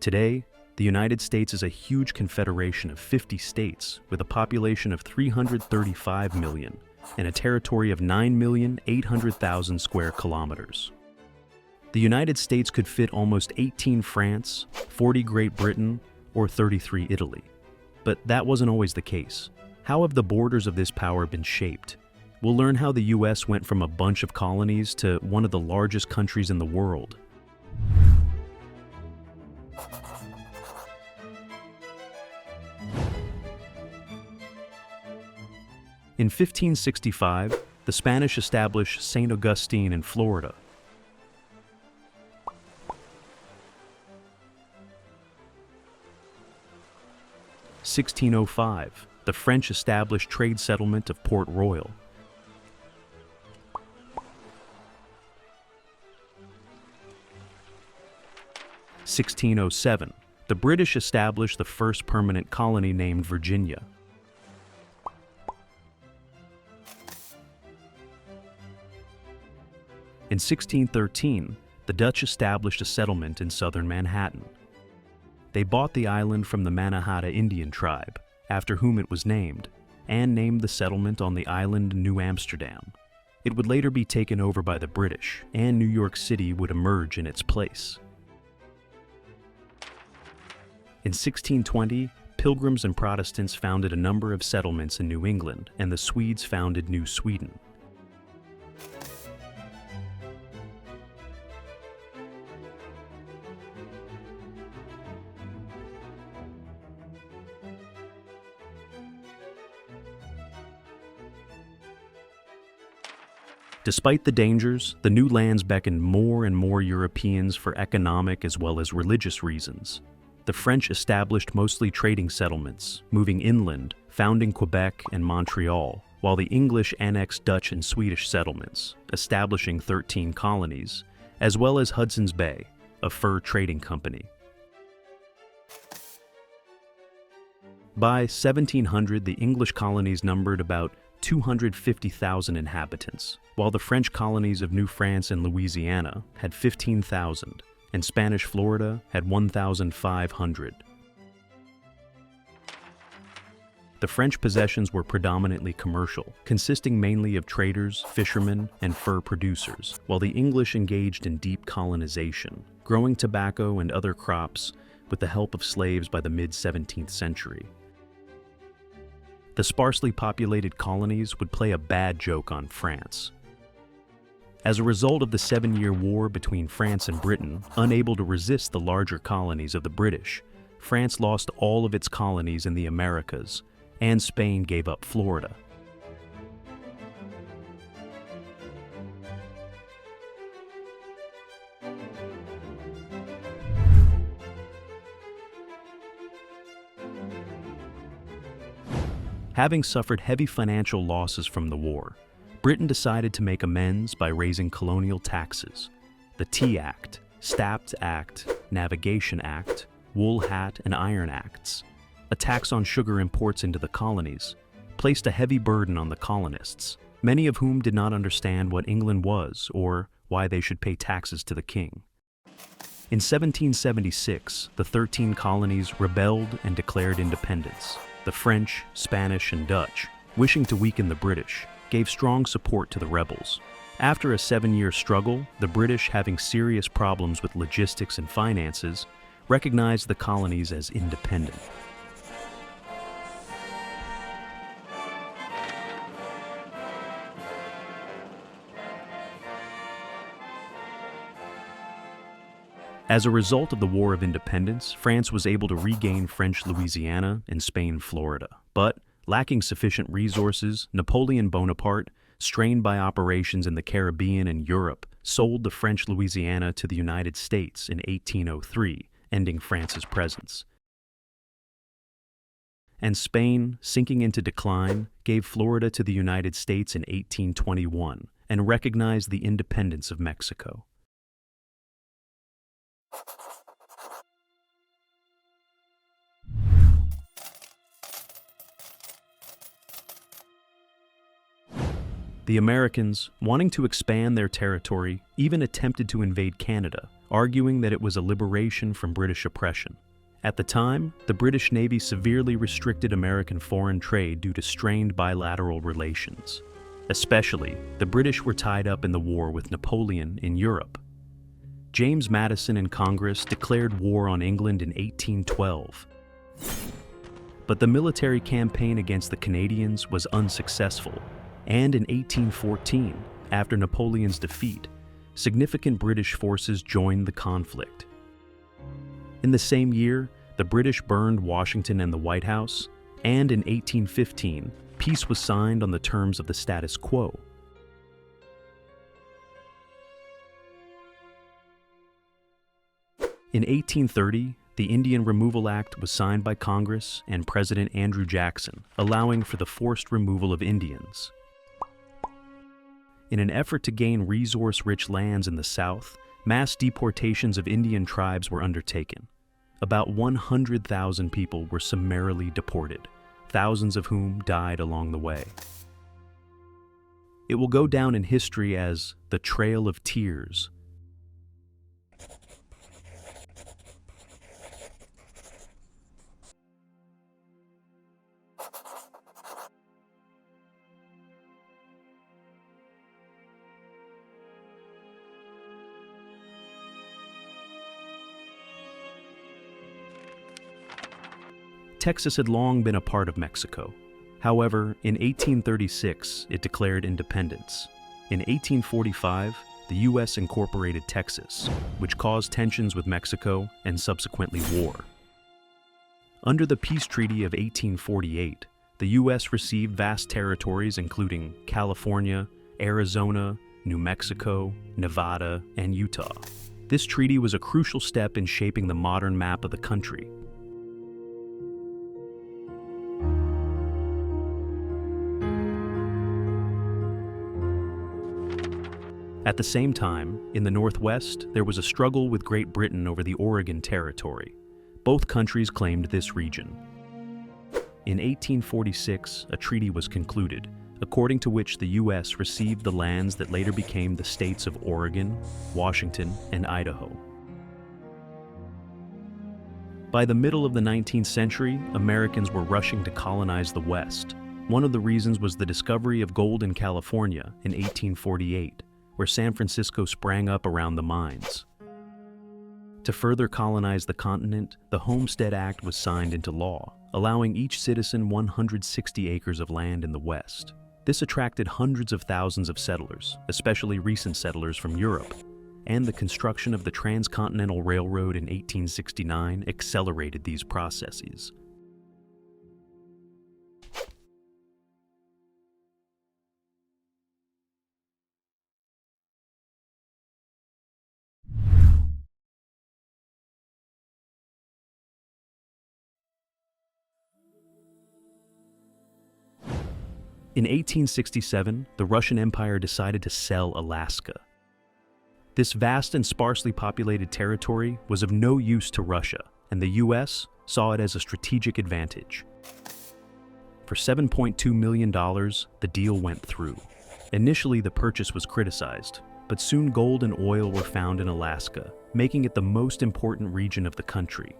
Today, the United States is a huge confederation of 50 states with a population of 335 million and a territory of 9,800,000 square kilometers. The United States could fit almost 18 France, 40 Great Britain, or 33 Italy. But that wasn't always the case. How have the borders of this power been shaped? We'll learn how the U.S. went from a bunch of colonies to one of the largest countries in the world. In 1565, the Spanish established St. Augustine in Florida. In 1605, the French established trade settlement of Port Royal. 1607, the British established the first permanent colony named Virginia. In 1613, the Dutch established a settlement in southern Manhattan. They bought the island from the Mannahatta Indian tribe, after whom it was named, and named the settlement on the island New Amsterdam. It would later be taken over by the British, and New York City would emerge in its place. In 1620, Pilgrims and Protestants founded a number of settlements in New England, and the Swedes founded New Sweden. Despite the dangers, the new lands beckoned more and more Europeans for economic as well as religious reasons. The French established mostly trading settlements, moving inland, founding Quebec and Montreal, while the English annexed Dutch and Swedish settlements, establishing 13 colonies, as well as Hudson's Bay, a fur trading company. By 1700, the English colonies numbered about 250,000 inhabitants, while the French colonies of New France and Louisiana had 15,000, and Spanish Florida had 1,500. The French possessions were predominantly commercial, consisting mainly of traders, fishermen, and fur producers, while the English engaged in deep colonization, growing tobacco and other crops with the help of slaves by the mid-17th century. The sparsely populated colonies would play a bad joke on France. As a result of the 7-year war between France and Britain, unable to resist the larger colonies of the British, France lost all of its colonies in the Americas, and Spain gave up Florida. Having suffered heavy financial losses from the war, Britain decided to make amends by raising colonial taxes. The Tea Act, Stapt Act, Navigation Act, Wool Hat and Iron Acts, a tax on sugar imports into the colonies, placed a heavy burden on the colonists, many of whom did not understand what England was or why they should pay taxes to the king. In 1776, the 13 colonies rebelled and declared independence. The French, Spanish, and Dutch, wishing to weaken the British, gave strong support to the rebels. After a 7-year struggle, the British, having serious problems with logistics and finances, recognized the colonies as independent. As a result of the War of Independence, France was able to regain French Louisiana and Spain Florida. But, lacking sufficient resources, Napoleon Bonaparte, strained by operations in the Caribbean and Europe, sold the French Louisiana to the United States in 1803, ending France's presence. And Spain, sinking into decline, gave Florida to the United States in 1821 and recognized the independence of Mexico. The Americans, wanting to expand their territory, even attempted to invade Canada, arguing that it was a liberation from British oppression. At the time, the British Navy severely restricted American foreign trade due to strained bilateral relations. Especially, the British were tied up in the war with Napoleon in Europe. James Madison in Congress declared war on England in 1812. But the military campaign against the Canadians was unsuccessful, and in 1814, after Napoleon's defeat, significant British forces joined the conflict. In the same year, the British burned Washington and the White House, and in 1815, peace was signed on the terms of the status quo. In 1830, the Indian Removal Act was signed by Congress and President Andrew Jackson, allowing for the forced removal of Indians. In an effort to gain resource-rich lands in the South, mass deportations of Indian tribes were undertaken. About 100,000 people were summarily deported, thousands of whom died along the way. It will go down in history as the Trail of Tears. Texas had long been a part of Mexico. However, in 1836, it declared independence. In 1845, the U.S. incorporated Texas, which caused tensions with Mexico and subsequently war. Under the Peace Treaty of 1848, the U.S. received vast territories including California, Arizona, New Mexico, Nevada, and Utah. This treaty was a crucial step in shaping the modern map of the country. At the same time, in the Northwest, there was a struggle with Great Britain over the Oregon Territory. Both countries claimed this region. In 1846, a treaty was concluded, according to which the U.S. received the lands that later became the states of Oregon, Washington, and Idaho. By the middle of the 19th century, Americans were rushing to colonize the West. One of the reasons was the discovery of gold in California in 1848. Where San Francisco sprang up around the mines. To further colonize the continent, the Homestead Act was signed into law, allowing each citizen 160 acres of land in the West. This attracted hundreds of thousands of settlers, especially recent settlers from Europe, and the construction of the Transcontinental Railroad in 1869 accelerated these processes. In 1867, the Russian Empire decided to sell Alaska. This vast and sparsely populated territory was of no use to Russia, and the U.S. saw it as a strategic advantage. For $7.2 million, the deal went through. Initially, the purchase was criticized, but soon gold and oil were found in Alaska, making it the most important region of the country.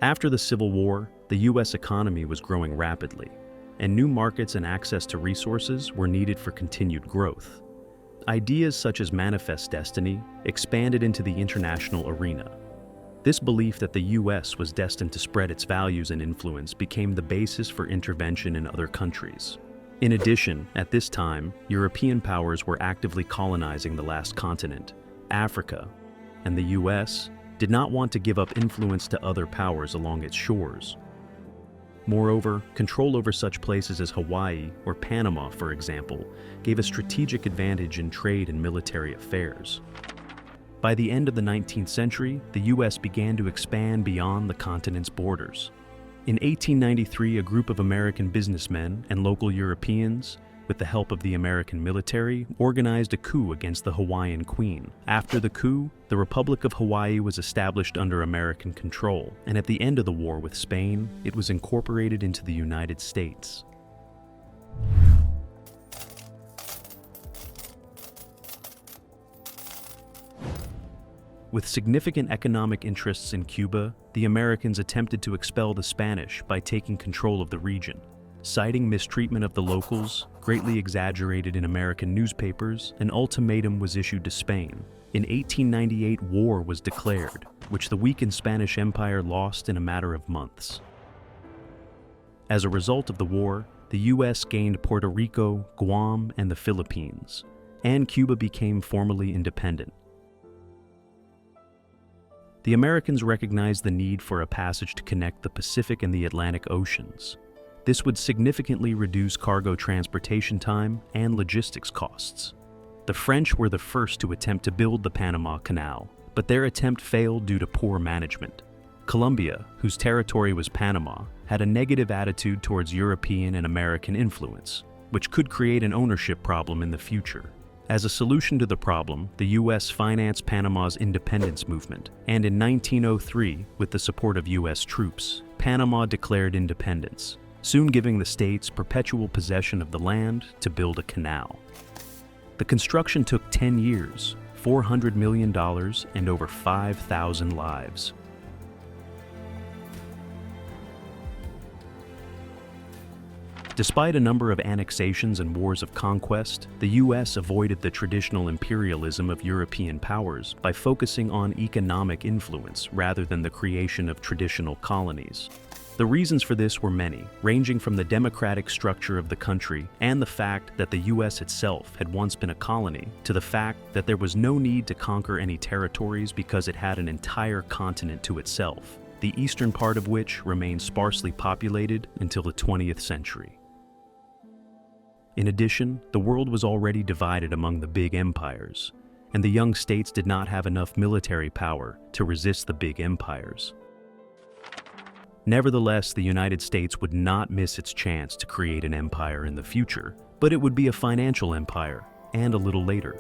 After the Civil War, the U.S. economy was growing rapidly, and new markets and access to resources were needed for continued growth. Ideas such as manifest destiny expanded into the international arena. This belief that the U.S. was destined to spread its values and influence became the basis for intervention in other countries. In addition, at this time, European powers were actively colonizing the last continent, Africa, and the U.S. did not want to give up influence to other powers along its shores. Moreover, control over such places as Hawaii or Panama, for example, gave a strategic advantage in trade and military affairs. By the end of the 19th century, the U.S. began to expand beyond the continent's borders. In 1893, a group of American businessmen and local Europeans, with the help of the American military, organized a coup against the Hawaiian Queen. After the coup, the Republic of Hawaii was established under American control, and at the end of the war with Spain, it was incorporated into the United States. With significant economic interests in Cuba, the Americans attempted to expel the Spanish by taking control of the region. Citing mistreatment of the locals, greatly exaggerated in American newspapers, an ultimatum was issued to Spain. In 1898, war was declared, which the weakened Spanish Empire lost in a matter of months. As a result of the war, the U.S. gained Puerto Rico, Guam, and the Philippines, and Cuba became formally independent. The Americans recognized the need for a passage to connect the Pacific and the Atlantic Oceans. This would significantly reduce cargo transportation time and logistics costs. The French were the first to attempt to build the Panama Canal, but their attempt failed due to poor management. Colombia, whose territory was Panama, had a negative attitude towards European and American influence, which could create an ownership problem in the future. As a solution to the problem, the U.S. financed Panama's independence movement, and in 1903, with the support of U.S. troops, Panama declared independence, soon giving the states perpetual possession of the land to build a canal. The construction took 10 years, $400 million, and over 5,000 lives. Despite a number of annexations and wars of conquest, the U.S. avoided the traditional imperialism of European powers by focusing on economic influence rather than the creation of traditional colonies. The reasons for this were many, ranging from the democratic structure of the country and the fact that the U.S. itself had once been a colony, to the fact that there was no need to conquer any territories because it had an entire continent to itself, the eastern part of which remained sparsely populated until the 20th century. In addition, the world was already divided among the big empires, and the young states did not have enough military power to resist the big empires. Nevertheless, the United States would not miss its chance to create an empire in the future, but it would be a financial empire, and a little later.